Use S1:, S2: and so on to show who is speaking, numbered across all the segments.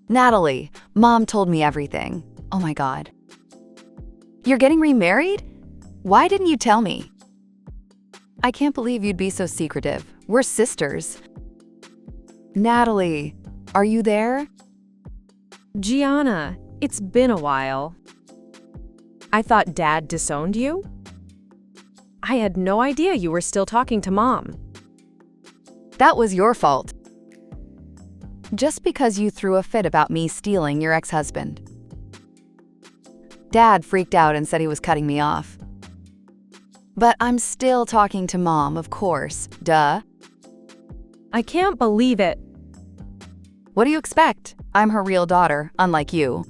S1: Natalie, Mom told me everything. Oh my God. You're getting remarried? Why didn't you tell me? I can't believe you'd be so secretive. We're sisters. Natalie, are you there?
S2: Gianna, it's been a while. I thought Dad disowned you? I had no idea you were still talking to Mom.
S1: That was your fault. Just because you threw a fit about me stealing your ex-husband. Dad freaked out and said he was cutting me off. But I'm still talking to Mom, of course. Duh.
S2: I can't believe it.
S1: What do you expect? I'm her real daughter, unlike you.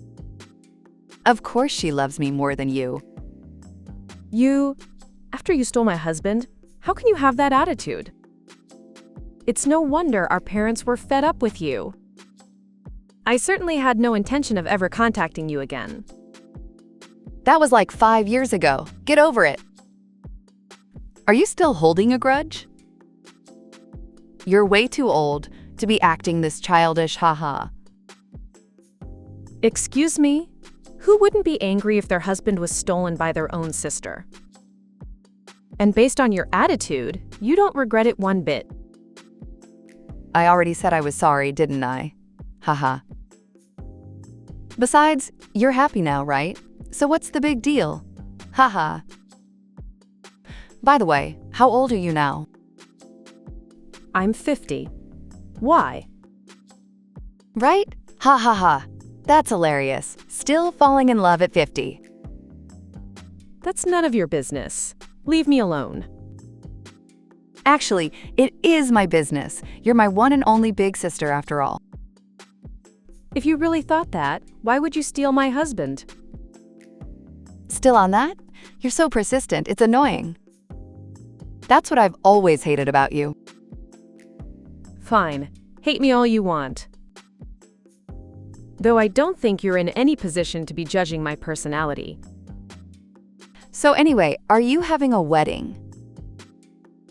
S1: Of course she loves me more than you.
S2: After you stole my husband, how can you have that attitude? It's no wonder our parents were fed up with you. I certainly had no intention of ever contacting you again.
S1: That was like 5 years ago. Get over it. Are you still holding a grudge? You're way too old to be acting this childish haha.
S2: Excuse me? Who wouldn't be angry if their husband was stolen by their own sister? And based on your attitude, you don't regret it one bit.
S1: I already said I was sorry, didn't I? Haha. Besides, you're happy now, right? So what's the big deal? Haha. By the way, how old are you now?
S2: I'm 50. Why?
S1: Right? Ha ha ha. That's hilarious. Still falling in love at 50.
S2: That's none of your business. Leave me alone.
S1: Actually, it is my business. You're my one and only big sister after all.
S2: If you really thought that, why would you steal my husband?
S1: Still on that? You're so persistent, it's annoying. That's what I've always hated about you.
S2: Fine. Hate me all you want. Though I don't think you're in any position to be judging my personality.
S1: So anyway, are you having a wedding?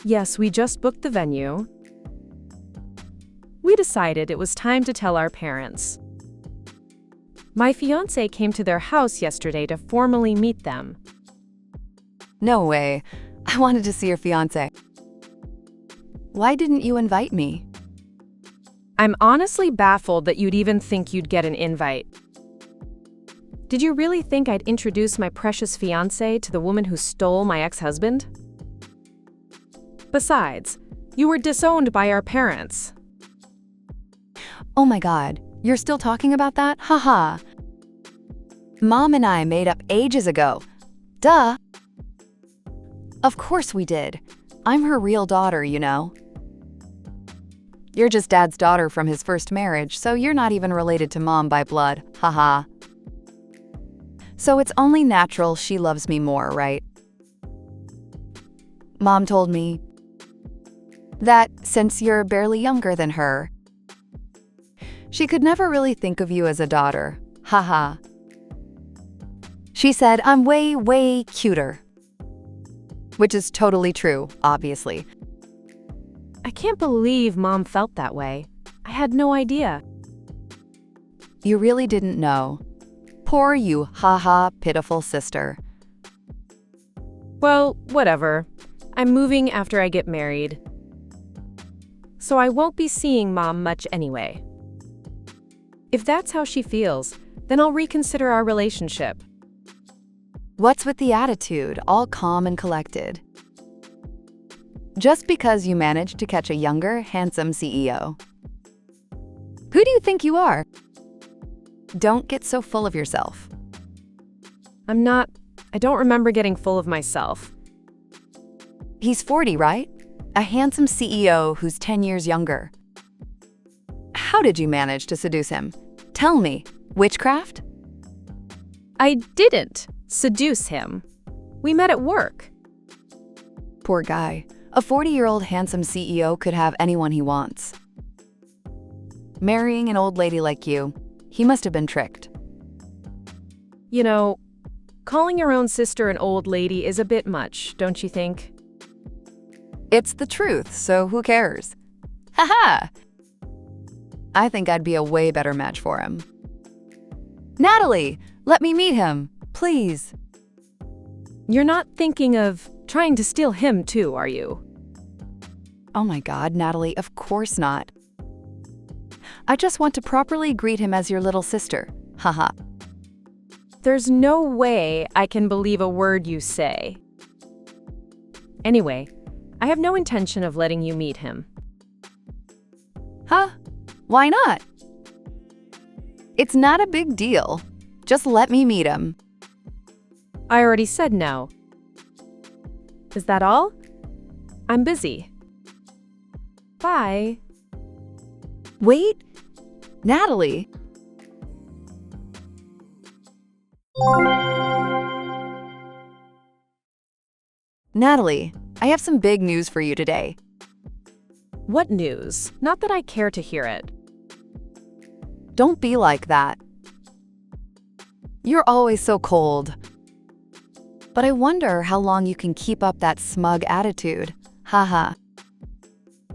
S2: Yes, we just booked the venue. We decided it was time to tell our parents. My fiancé came to their house yesterday to formally meet them.
S1: No way. I wanted to see your fiancé. Why didn't you invite me?
S2: I'm honestly baffled that you'd even think you'd get an invite. Did you really think I'd introduce my precious fiancé to the woman who stole my ex-husband? Besides, you were disowned by our parents.
S1: Oh my God, you're still talking about that? Haha. Mom and I made up ages ago. Duh. Of course we did. I'm her real daughter, you know. You're just Dad's daughter from his first marriage, so you're not even related to Mom by blood. Haha. So it's only natural she loves me more, right? Mom told me that since you're barely younger than her, she could never really think of you as a daughter. Haha. She said I'm way, way cuter. Which is totally true, obviously.
S2: I can't believe Mom felt that way. I had no idea.
S1: You really didn't know. Poor you, haha, pitiful sister.
S2: Well, whatever. I'm moving after I get married. So I won't be seeing Mom much anyway. If that's how she feels, then I'll reconsider our relationship.
S1: What's with the attitude, all calm and collected? Just because you managed to catch a younger, handsome CEO. Who do you think you are? Don't get so full of yourself.
S2: I don't remember getting full of myself.
S1: He's 40, right? A handsome CEO who's 10 years younger. How did you manage to seduce him? Tell me, witchcraft?
S2: I didn't seduce him. We met at work.
S1: Poor guy. A 40-year-old handsome CEO could have anyone he wants. Marrying an old lady like you, he must have been tricked.
S2: You know, calling your own sister an old lady is a bit much, don't you think?
S1: It's the truth, so who cares? Haha! I think I'd be a way better match for him. Natalie, let me meet him, please.
S2: You're not thinking of trying to steal him too, are you?
S1: Oh my God, Natalie, of course not. I just want to properly greet him as your little sister. Haha.
S2: There's no way I can believe a word you say. Anyway, I have no intention of letting you meet him.
S1: Huh? Why not? It's not a big deal. Just let me meet him.
S2: I already said no. Is that all? I'm busy. Bye.
S1: Wait, Natalie. Natalie, I have some big news for you today.
S2: What news? Not that I care to hear it.
S1: Don't be like that. You're always so cold. But I wonder how long you can keep up that smug attitude. Haha.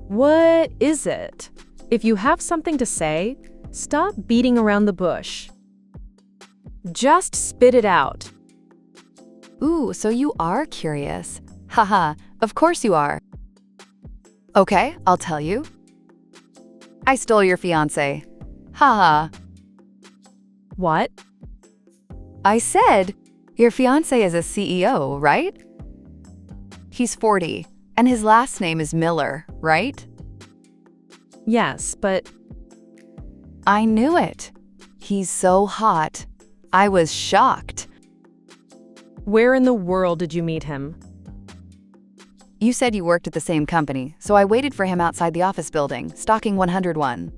S2: What is it? If you have something to say, stop beating around the bush. Just spit it out.
S1: Ooh, so you are curious. Haha, of course you are. Okay, I'll tell you. I stole your fiancé. Haha.
S2: What?
S1: I said, your fiancé is a CEO, right? He's 40, and his last name is Miller, right?
S2: Yes, but
S1: I knew it. He's so hot. I was shocked.
S2: where in the world did you meet him?
S1: You said you worked at the same company, so I waited for him outside the office building, stalking 101.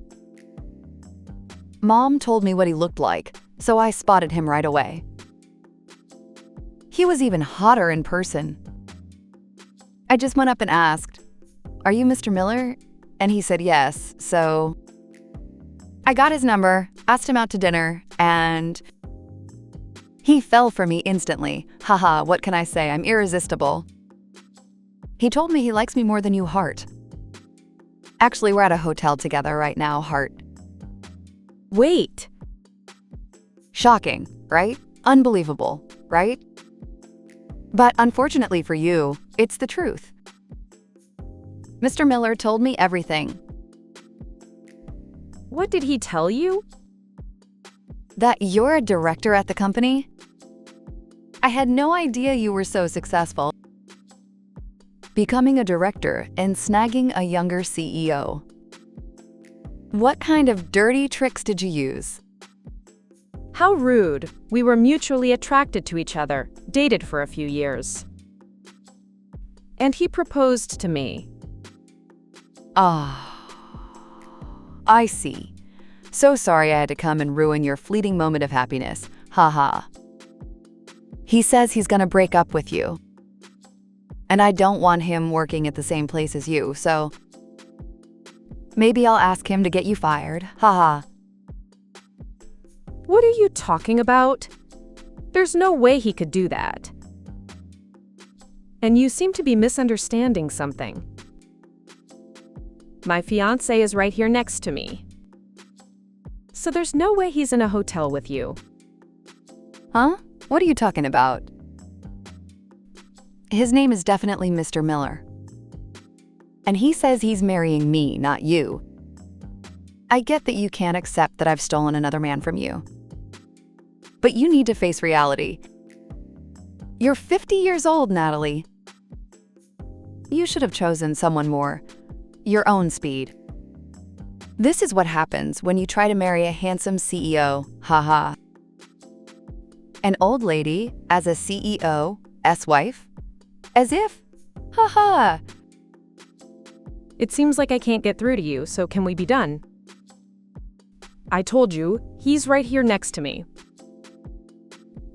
S1: Mom told me what he looked like, so I spotted him right away. He was even hotter in person. I just went up and asked, "Are you Mr. Miller?" And he said yes, so I got his number, asked him out to dinner, and he fell for me instantly. Haha, what can I say? I'm irresistible. He told me he likes me more than you, Heart. Actually, we're at a hotel together right now, Heart.
S2: Wait.
S1: Shocking, right? Unbelievable, right? But unfortunately for you, it's the truth. Mr. Miller told me everything.
S2: What did he tell you?
S1: That you're a director at the company? I had no idea you were so successful. Becoming a director and snagging a younger CEO. What kind of dirty tricks did you use?
S2: How rude. We were mutually attracted to each other, dated for a few years. And he proposed to me.
S1: Ah, I see. So sorry I had to come and ruin your fleeting moment of happiness. Haha. He says he's gonna break up with you. And I don't want him working at the same place as you, so maybe I'll ask him to get you fired. Haha.
S2: What are you talking about? There's no way he could do that. And you seem to be misunderstanding something. My fiancé is right here next to me. So there's no way he's in a hotel with you.
S1: Huh? What are you talking about? His name is definitely Mr. Miller. And he says he's marrying me, not you. I get that you can't accept that I've stolen another man from you. But you need to face reality. You're 50 years old, Natalie. You should have chosen someone more your own speed. This is what happens when you try to marry a handsome CEO, haha. An old lady as a CEO's wife? As if, haha.
S2: It seems like I can't get through to you, so can we be done? I told you, he's right here next to me.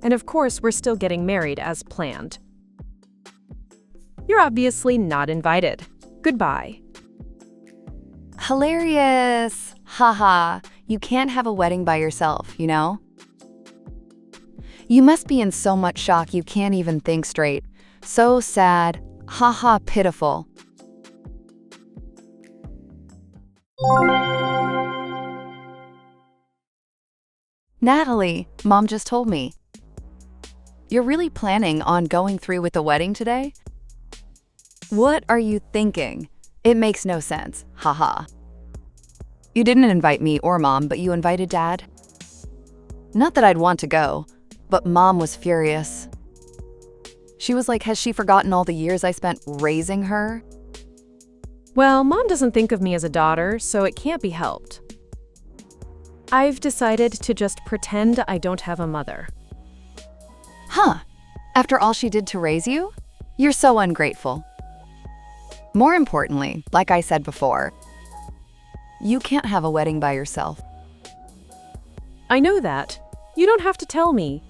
S2: And of course, we're still getting married as planned. You're obviously not invited. Goodbye.
S1: Hilarious. Haha. You can't have a wedding by yourself, you know? You must be in so much shock you can't even think straight. So sad. Haha, pitiful. Natalie, Mom just told me. You're really planning on going through with the wedding today? What are you thinking? It makes no sense. Haha. You didn't invite me or Mom, but you invited Dad? Not that I'd want to go, but Mom was furious. She was like, has she forgotten all the years I spent raising her?
S2: Well, Mom doesn't think of me as a daughter, so it can't be helped. I've decided to just pretend I don't have a mother.
S1: Huh. After all she did to raise you? You're so ungrateful. More importantly, like I said before, you can't have a wedding by yourself.
S2: I know that. You don't have to tell me.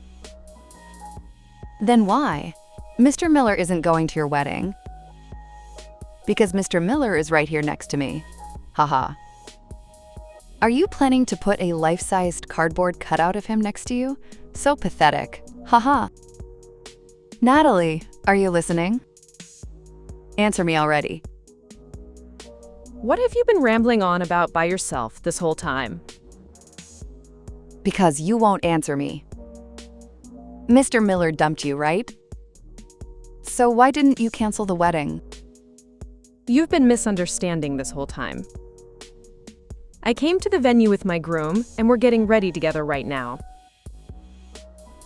S1: Then why? Mr. Miller isn't going to your wedding. Because Mr. Miller is right here next to me. Haha. Are you planning to put a life-sized cardboard cutout of him next to you? So pathetic. Haha. Natalie, are you listening? Answer me already.
S2: What have you been rambling on about by yourself this whole time?
S1: Because you won't answer me. Mr. Miller dumped you, right? So why didn't you cancel the wedding?
S2: You've been misunderstanding this whole time. I came to the venue with my groom, and we're getting ready together right now.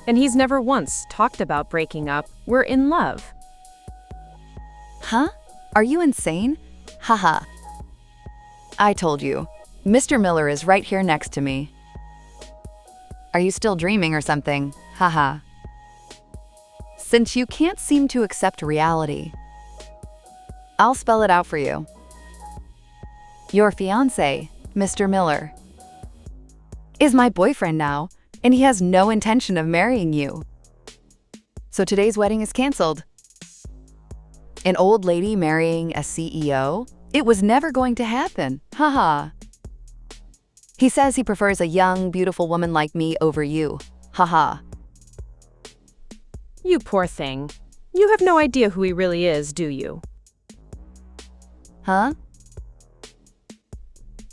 S2: And he's never once talked about breaking up. We're in love.
S1: Huh? Are you insane? Haha. I told you. Mr. Miller is right here next to me. Are you still dreaming or something? Haha. Since you can't seem to accept reality, I'll spell it out for you. Your fiancé, Mr. Miller, is my boyfriend now, and he has no intention of marrying you. So today's wedding is canceled. An old lady marrying a CEO? It was never going to happen. Haha. He says he prefers a young, beautiful woman like me over you. Haha.
S2: You poor thing. You have no idea who he really is, do you?
S1: Huh?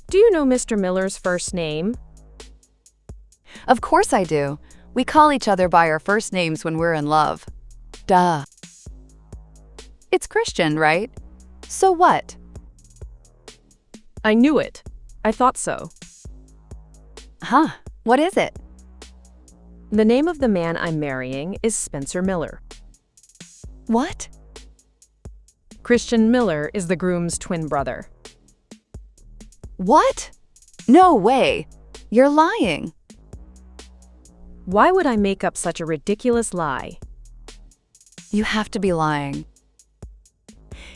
S2: Do you know Mr. Miller's first name?
S1: Of course I do. We call each other by our first names when we're in love. Duh. It's Christian, right? So what?
S2: I knew it. I thought so.
S1: Huh? What is it?
S2: The name of the man I'm marrying is Spencer Miller.
S1: What?
S2: Christian Miller is the groom's twin brother.
S1: What? No way. You're lying.
S2: Why would I make up such a ridiculous lie?
S1: You have to be lying.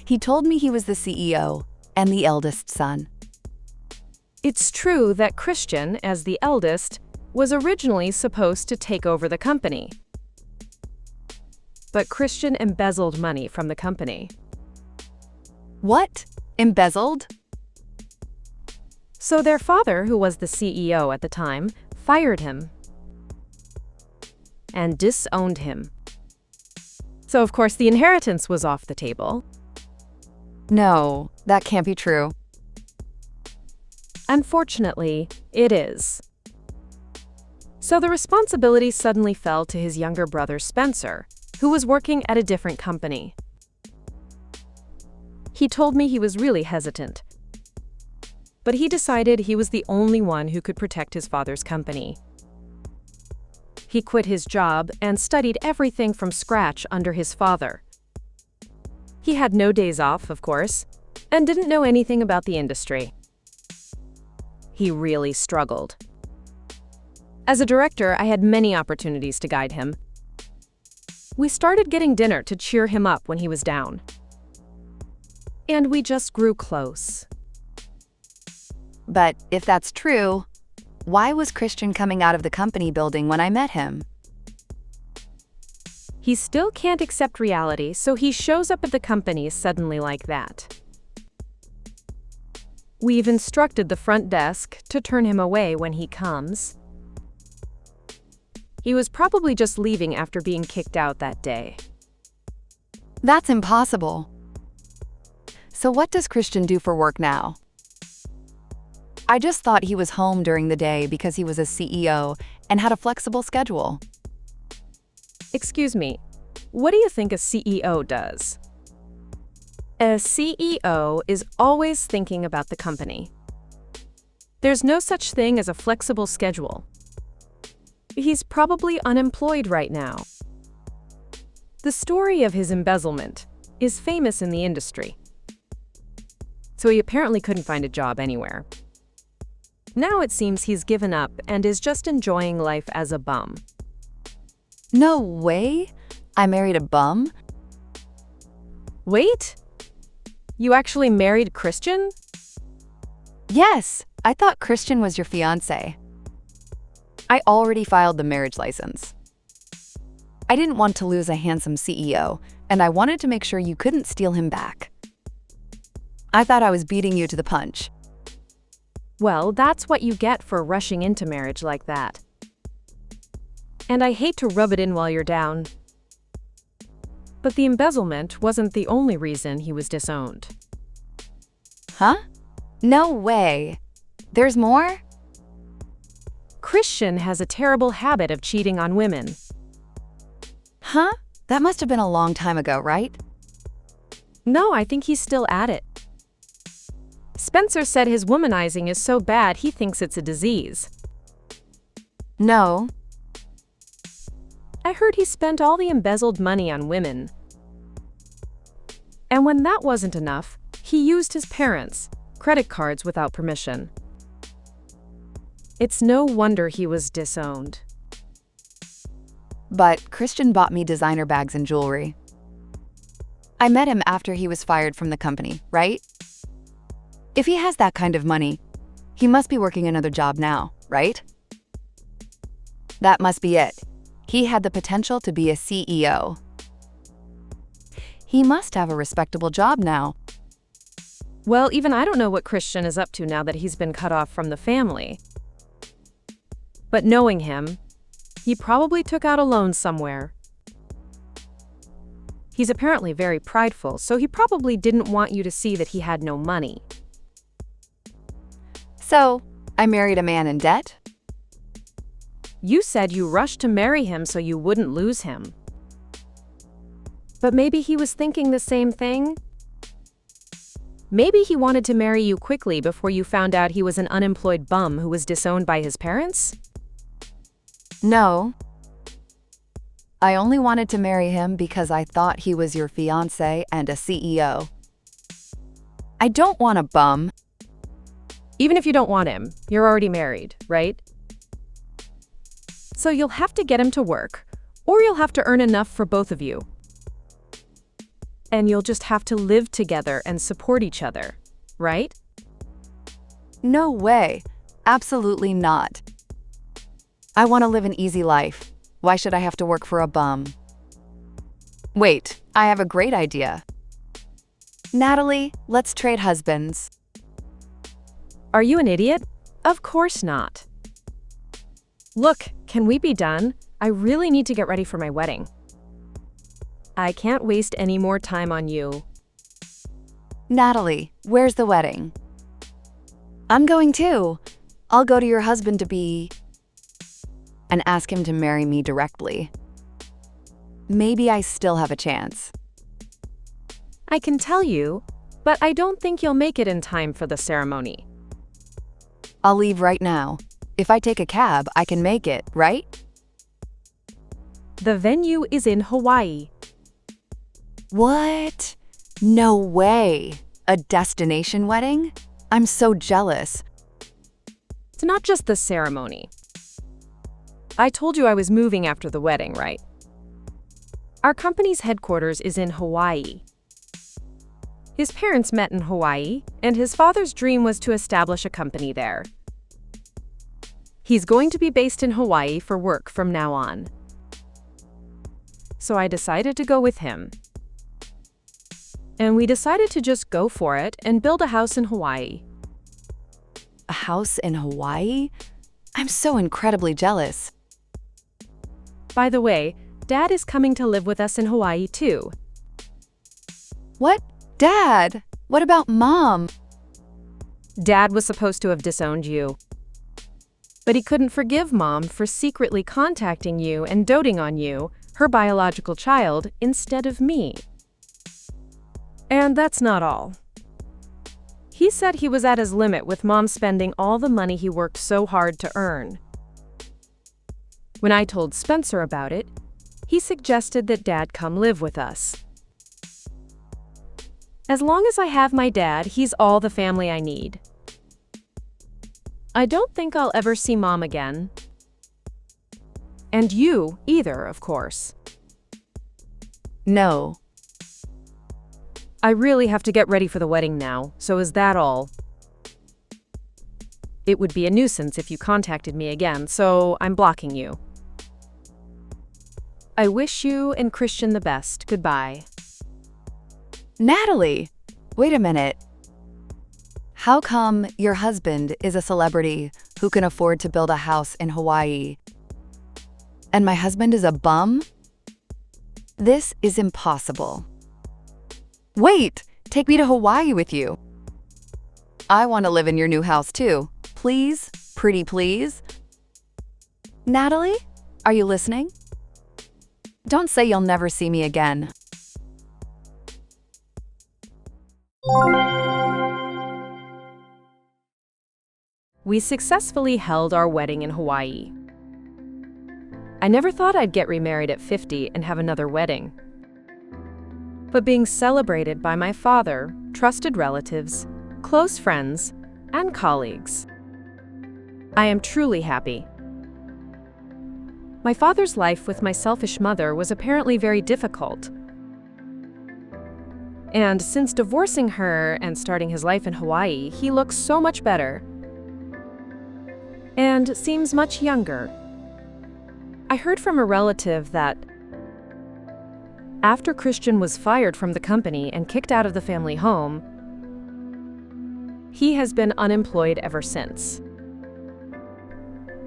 S1: He told me he was the CEO and the eldest son.
S2: It's true that Christian, as the eldest, was originally supposed to take over the company. But Christian embezzled money from the company.
S1: What? Embezzled?
S2: So their father, who was the CEO at the time, fired him and disowned him. So of course the inheritance was off the table.
S1: No, that can't be true.
S2: Unfortunately, it is. So the responsibility suddenly fell to his younger brother Spencer, who was working at a different company. He told me he was really hesitant, but he decided he was the only one who could protect his father's company. He quit his job and studied everything from scratch under his father. He had no days off, of course, and didn't know anything about the industry. He really struggled. As a director, I had many opportunities to guide him. We started getting dinner to cheer him up when he was down. And we just grew close.
S1: But if that's true, why was Christian coming out of the company building when I met him?
S2: He still can't accept reality, so he shows up at the company suddenly like that. We've instructed the front desk to turn him away when he comes. He was probably just leaving after being kicked out that day.
S1: That's impossible. So what does Christian do for work now? I just thought he was home during the day because he was a CEO and had a flexible schedule.
S2: Excuse me, what do you think a CEO does? A CEO is always thinking about the company. There's no such thing as a flexible schedule. He's probably unemployed right now. The story of his embezzlement is famous in the industry. So he apparently couldn't find a job anywhere. Now it seems he's given up and is just enjoying life as a bum.
S1: No way! I married a bum?
S2: Wait? You actually married Christian?
S1: Yes, I thought Christian was your fiancé. I already filed the marriage license. I didn't want to lose a handsome CEO, and I wanted to make sure you couldn't steal him back. I thought I was beating you to the punch.
S2: Well, that's what you get for rushing into marriage like that. And I hate to rub it in while you're down. But the embezzlement wasn't the only reason he was disowned.
S1: Huh? No way. There's more?
S2: Christian has a terrible habit of cheating on women.
S1: Huh? That must have been a long time ago, right?
S2: No, I think he's still at it. Spencer said his womanizing is so bad he thinks it's a disease.
S1: No.
S2: I heard he spent all the embezzled money on women. And when that wasn't enough, he used his parents' credit cards without permission. It's no wonder he was disowned.
S1: But Christian bought me designer bags and jewelry. I met him after he was fired from the company, right? If he has that kind of money, he must be working another job now, right? That must be it. He had the potential to be a CEO. He must have a respectable job now.
S2: Well, even I don't know what Christian is up to now that he's been cut off from the family. But knowing him, he probably took out a loan somewhere. He's apparently very prideful, so he probably didn't want you to see that he had no money.
S1: So, I married a man in debt?
S2: You said you rushed to marry him so you wouldn't lose him. But maybe he was thinking the same thing? Maybe he wanted to marry you quickly before you found out he was an unemployed bum who was disowned by his parents?
S1: No. I only wanted to marry him because I thought he was your fiancé and a CEO. I don't want a bum.
S2: Even if you don't want him, you're already married, right? So you'll have to get him to work, or you'll have to earn enough for both of you. And you'll just have to live together and support each other, right?
S1: No way. Absolutely not. I want to live an easy life. Why should I have to work for a bum? Wait, I have a great idea. Natalie, let's trade husbands.
S2: Are you an idiot? Of course not. Look, can we be done? I really need to get ready for my wedding. I can't waste any more time on you.
S1: Natalie, where's the wedding? I'm going too. I'll go to your husband-to-be and ask him to marry me directly. Maybe I still have a chance.
S2: I can tell you, but I don't think you'll make it in time for the ceremony.
S1: I'll leave right now. If I take a cab, I can make it, right?
S2: The venue is in Hawaii.
S1: What? No way. A destination wedding? I'm so jealous.
S2: It's not just the ceremony. I told you I was moving after the wedding, right? Our company's headquarters is in Hawaii. His parents met in Hawaii, and his father's dream was to establish a company there. He's going to be based in Hawaii for work from now on. So I decided to go with him. And we decided to just go for it and build a house in Hawaii.
S1: A house in Hawaii? I'm so incredibly jealous.
S2: By the way, Dad is coming to live with us in Hawaii too.
S1: What? Dad? What about Mom?
S2: Dad was supposed to have disowned you. But he couldn't forgive Mom for secretly contacting you and doting on you, her biological child, instead of me. And that's not all. He said he was at his limit with Mom spending all the money he worked so hard to earn. When I told Spencer about it, he suggested that Dad come live with us. As long as I have my dad, he's all the family I need. I don't think I'll ever see Mom again. And you either, of course.
S1: No.
S2: I really have to get ready for the wedding now, so is that all? It would be a nuisance if you contacted me again, so I'm blocking you. I wish you and Christian the best. Goodbye.
S1: Natalie, wait a minute. How come your husband is a celebrity who can afford to build a house in Hawaii, and my husband is a bum? This is impossible. Wait, take me to Hawaii with you. I want to live in your new house too. Please, pretty please. Natalie, are you listening? Don't say you'll never see me again.
S2: We successfully held our wedding in Hawaii. I never thought I'd get remarried at 50 and have another wedding. But being celebrated by my father, trusted relatives, close friends, and colleagues, I am truly happy. My father's life with my selfish mother was apparently very difficult. And since divorcing her and starting his life in Hawaii, he looks so much better and seems much younger. I heard from a relative that after Christian was fired from the company and kicked out of the family home, he has been unemployed ever since.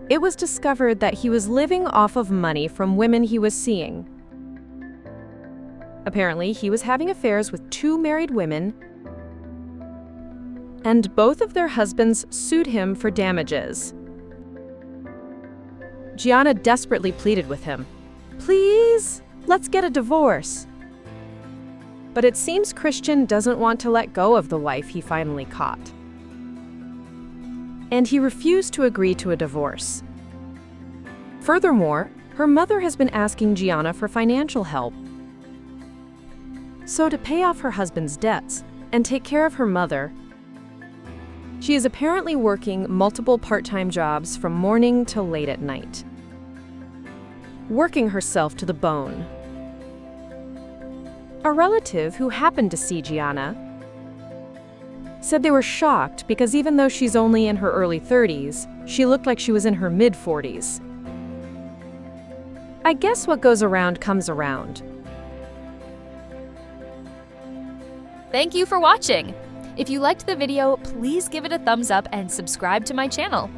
S2: It was discovered that he was living off of money from women he was seeing. Apparently, he was having affairs with 2 married women, and both of their husbands sued him for damages. Gianna desperately pleaded with him, "Please, let's get a divorce." But it seems Christian doesn't want to let go of the wife he finally caught. And he refused to agree to a divorce. Furthermore, her mother has been asking Gianna for financial help. So to pay off her husband's debts and take care of her mother, she is apparently working multiple part-time jobs from morning till late at night, working herself to the bone. A relative who happened to see Gianna said they were shocked because even though she's only in her early 30s, she looked like she was in her mid-40s. I guess what goes around comes around.
S3: Thank you for watching. If you liked the video, please give it a thumbs up and subscribe to my channel.